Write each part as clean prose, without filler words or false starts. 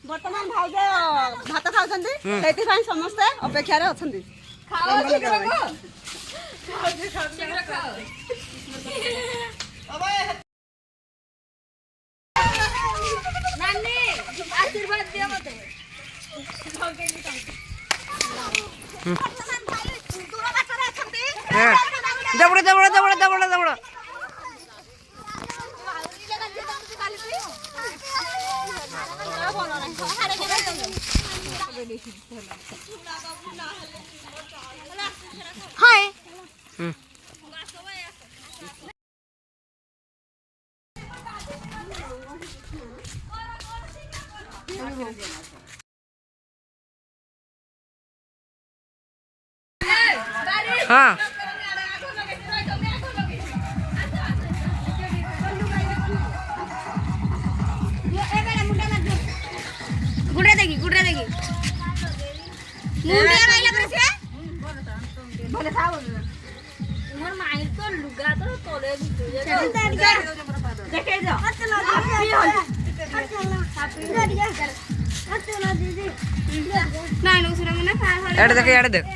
ବର୍ତ୍ତମାନ ଭାଉଜ ଭାତ ଖାଉଛନ୍ତି ସେଇଥିପାଇଁ ସମସ୍ତେ ଅପେକ୍ଷାରେ ଅଛନ୍ତି। ଆଶୀର୍ବାଦ ଦିଅ ମତେ। ଦବଡ଼ ଦବଡ଼ ଦବଡ଼ ଦବଡ଼ ଦବଡ଼ हाय हाँ गुड्रा देखी मुंडिया माइला पर से भले खाओ मोर माई तो लुगा तो तोले देखे जो नहीं नो सुना मने एड देख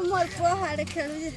मोर पुआ हाड़े खेलु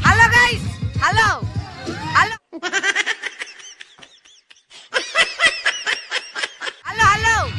Halo guys, halo, halo, halo, halo.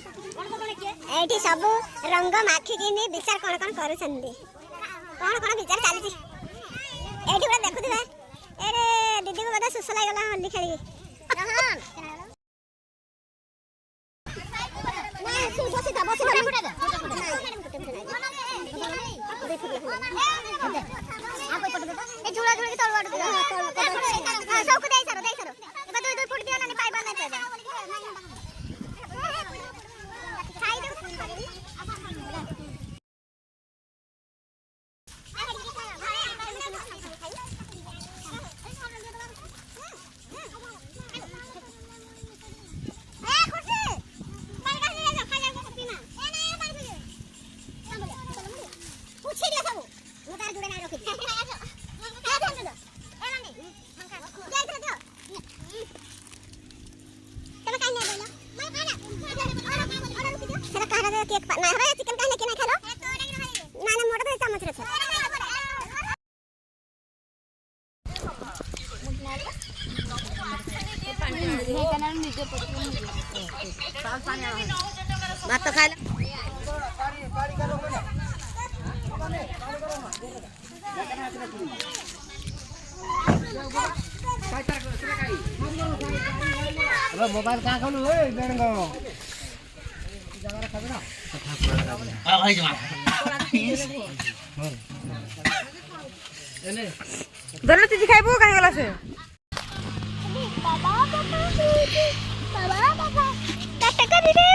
एठी सब रंग माखी किनी विचार कोन कोन करूछन्दी कोन कोन विचार चालीछि एठी बडा देखुथिबा एरे दीदी को बडा सुस लागला होली खेली रहन ना तू बसी दा फुटा दे आ कोई पट दे ए झुला झुला के तळ वाट हां सब को दे सरो एबा दो फुट दियो ना पाइबा ना पेबा खाई दे केक ना है चिकन कहले के ना खालो ना ना मोटा तो चम्मच रे भात खाइला मोबाइल कहाँ खोलू दोनों चीज खाइबू कहीं गला से बाबा टटका दीदी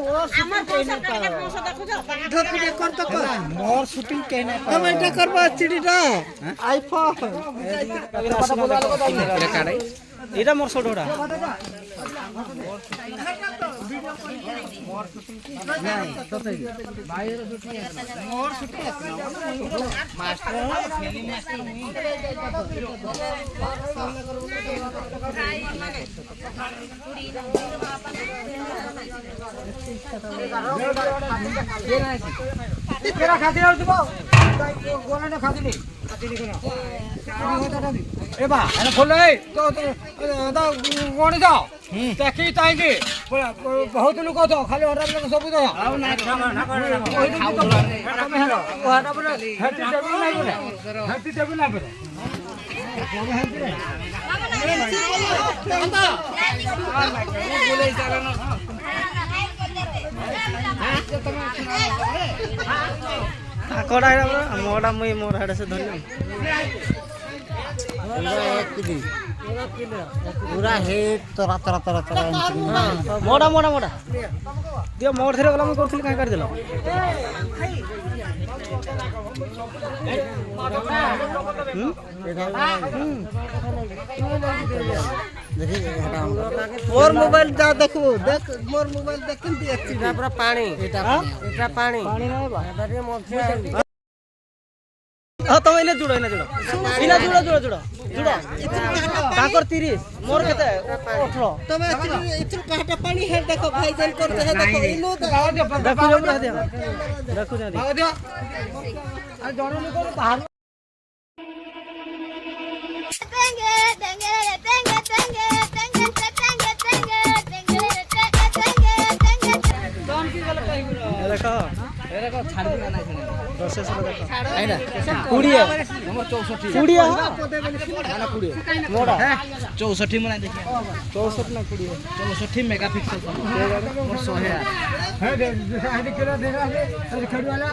আমার পয়সা টাকা পয়সা দেখুছ ধরপিটে কর তো কর মোর শুটিং কে না তুমি এটা করবা চিড়িটা আইফোন এটা মোর ছোটটা খাতি আর দিব গোলাটা খাতিনি এবা এনে ফলে তো দাও গণি দাও দেখি তাই কি বহুত লোক তো খালি অর্ডার লোক সবু দাও আর না তুমি হেলো ওটা বলে হেটি টেবিল নাই বলে হেটি টেবিল নাই বলে କଡ଼ା ମୋଟା ମୁଇଁ ମୋର ହାଡ଼େ ସେ ଧରିଲି पूरा हेड तोरा तोरा तोरा तोरा ମୋଟା ମୋଟା ମୋଟା ଦିଅ ମୋଟ ଥରେ ଗଲା ମୁଁ କରୁଥିଲି କାହିଁ କାଟିଦେଲ मोर मोबाइल जा देखो देख मोर मोबाइल देख केमती अछि एटा पूरा पानी एटा पानी ହଁ ତମେ ଏନେ ଜୁଡ଼ ଏନେ ଜୁଡ଼ ଏନେ ଜୁଡ଼ ଜୁଡ଼ ଜୁଡ଼ ଜୁଡ଼ ତାଙ୍କର 30 ମୋର କେତେ 18 तमे इथु काटा पानी हे देखो भाई जन करते है देखो इनो ଦେଖୁ ଯାଉ ପୁରା ଦିଅ ଦେଖୁ ଯାଉ आ दियो आ जण लोक बाहर Tenge, tenge, tenge, tenge, tenge, tenge, tenge, tenge, tenge, ଦେଖ ଏ ଦେଖ ଛାଡ଼ି ଦିଅ ନା ଶୁଣି ପ୍ରୋସେସର ଦେଖ ଆଇନା 20 ଆମର 64 20 ନା 20 ମୋଡା 64 ମନା ଦେଖି 64 ନା 20 64 मेगापिक्सल मोर 100 है हे दे किलो दे खड़ी वाला